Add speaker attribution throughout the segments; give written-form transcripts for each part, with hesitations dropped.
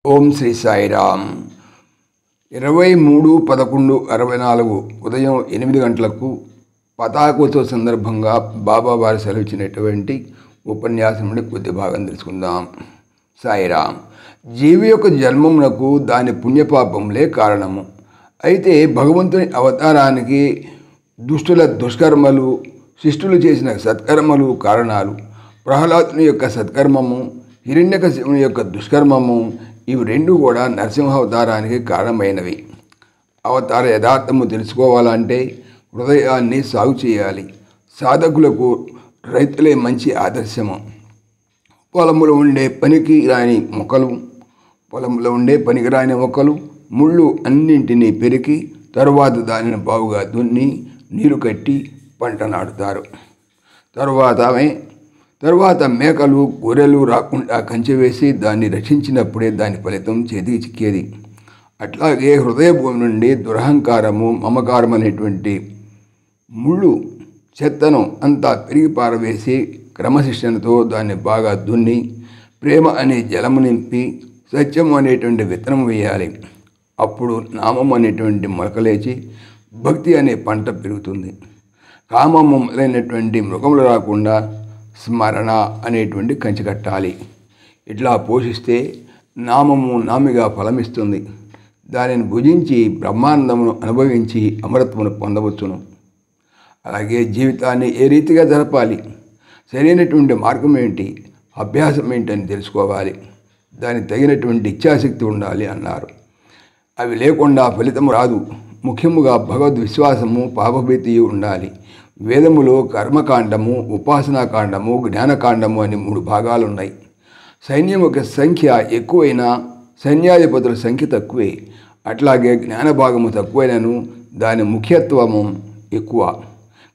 Speaker 1: ఓం శ్రీ సాయిరామ్. 23/11/64 ఉదయం 8 గంటలకు పతాకోత్సవ సందర్భంగా బాబా వారు సెలవిచ్చినటువంటి ఉపన్యాసం నుండి కొద్ది భాగం తెలుసుకుందాం. సాయిరామ్. జీవి యొక్క జన్మమునకు దాని పుణ్యపాపములే కారణము. అయితే భగవంతుని అవతారానికి దుష్టుల దుష్కర్మలు, శిష్టులు చేసిన సత్కర్మలు కారణాలు. ప్రహ్లాదుని యొక్క సత్కర్మము, హిరణ్యకశిపుని యొక్క దుష్కర్మము, ఇవి రెండు కూడా నరసింహావతారానికి కారణమైనవి. అవతార యథార్థము తెలుసుకోవాలంటే హృదయాన్ని సాగు చేయాలి. సాధకులకు రైతులే మంచి ఆదర్శము. పొలంలో ఉండే పనికిరాని మొక్కలు ముళ్ళు అన్నింటినీ పెరికి తరువాత దానిని బావుగా దున్ని నీరు కట్టి పంట నాటుతారు. తరువాత మేకలు గొర్రెలు రాకుండా కంచె వేసి దాన్ని రక్షించినప్పుడే దాని ఫలితం చేతికి చిక్కేది. అట్లాగే హృదయ భూమి నుండి దురహంకారము, మమకారం అనేటువంటి ముళ్ళు చెత్తను అంతా పెరిగి పారవేసి క్రమశిక్షణతో దాన్ని బాగా దున్ని ప్రేమ అనే జలము నింపి సత్యము అనేటువంటి విత్తనం వేయాలి. అప్పుడు నామం అనేటువంటి మొలకలేచి భక్తి అనే పంట పెరుగుతుంది. కామము మొదలైనటువంటి మృగములు రాకుండా స్మరణ అనేటువంటి కంచి కట్టాలి. ఇట్లా పోషిస్తే నామము నామిగా ఫలమిస్తుంది. దానిని భుజించి బ్రహ్మానందమును అనుభవించి అమరత్వమును పొందవచ్చును. అలాగే జీవితాన్ని ఏ రీతిగా జరపాలి, సరైనటువంటి మార్గం ఏంటి, అభ్యాసం ఏంటని తెలుసుకోవాలి. దానికి తగినటువంటి ఇచ్ఛాశక్తి ఉండాలి అన్నారు. అవి లేకుండా ఫలితము రాదు. ముఖ్యముగా భగవద్విశ్వాసము, పాపభీతి ఉండాలి. వేదములో కర్మకాండము, ఉపాసనాకాండము, జ్ఞానకాండము అని 3 భాగాలు ఉన్నాయి. సైన్యం యొక్క సంఖ్య ఎక్కువైనా సైన్యాధిపతుల సంఖ్య తక్కువే. అట్లాగే జ్ఞాన భాగము తక్కువైనను దాని ముఖ్యత్వము ఎక్కువ.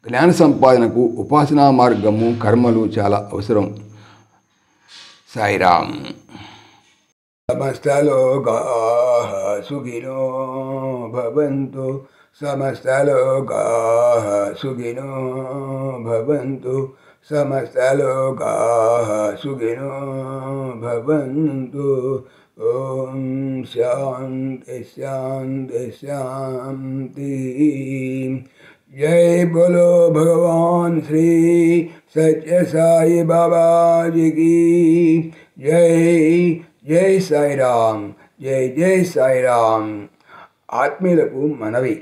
Speaker 1: జ్ఞాన సంపాదనకు ఉపాసనా మార్గము, కర్మలు చాలా అవసరం. సాయిరామ్. సమస్తలోకాః సుఖినో భవంతు, సమస్తలోకాః సుఖినో భవంతు, సమస్తలోకాః సుఖినో భవంతు. ఓం శాంతి శాంతి శాంతి. జై బోలో భగవాన్ శ్రీ సత్య సాయి బాబాజీకి జై. జై సాయిరామ్. జై జై సాయిరామ్. ఆత్మీయులకు మనవి,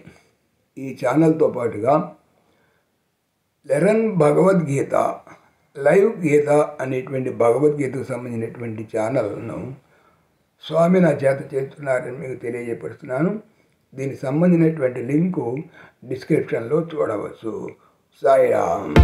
Speaker 1: ఈ ఛానల్తో పాటుగా లెరన్ భగవద్గీత, లైవ్ గీత అనేటువంటి భగవద్గీతకు సంబంధించినటువంటి ఛానల్ను స్వామి నా చేత చేస్తున్నారని మీకు తెలియజేపడుతున్నాను. దీనికి సంబంధించినటువంటి లింకు డిస్క్రిప్షన్లో చూడవచ్చు. సాయిరామ్.